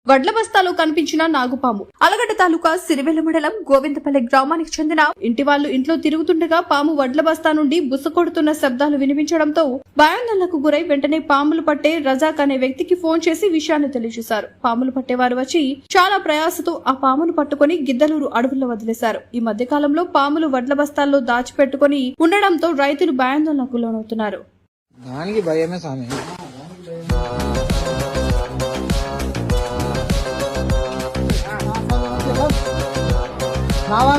వడ్ల బస్తాలో కనిపించిన నాగుపాము. అలగడ్డ తాలూకా సిరివెల్ల మండలం గోవిందపల్లి గ్రామానికి చెందిన ఇంటి వాళ్లు ఇంట్లో తిరుగుతుండగా పాము వడ్ల బస్తా నుండి బుసకొడుతున్న శబ్దాలు వినిపించడంతో భయాందోళనకు గురై వెంటనే పాములు పట్టే రజాక్ అనే వ్యక్తికి ఫోన్ చేసి విషయాన్ని తెలియజేశారు. పాములు పట్టేవారు వచ్చి చాలా ప్రయాసతో ఆ పామును పట్టుకుని గిద్దలూరు అడవుల్లో వదిలేశారు. ఈ మధ్య కాలంలో పాములు వడ్ల బస్తాల్లో దాచిపెట్టుకుని ఉండడంతో రైతులు భయాందోళనకు లోనవుతున్నారు. నావా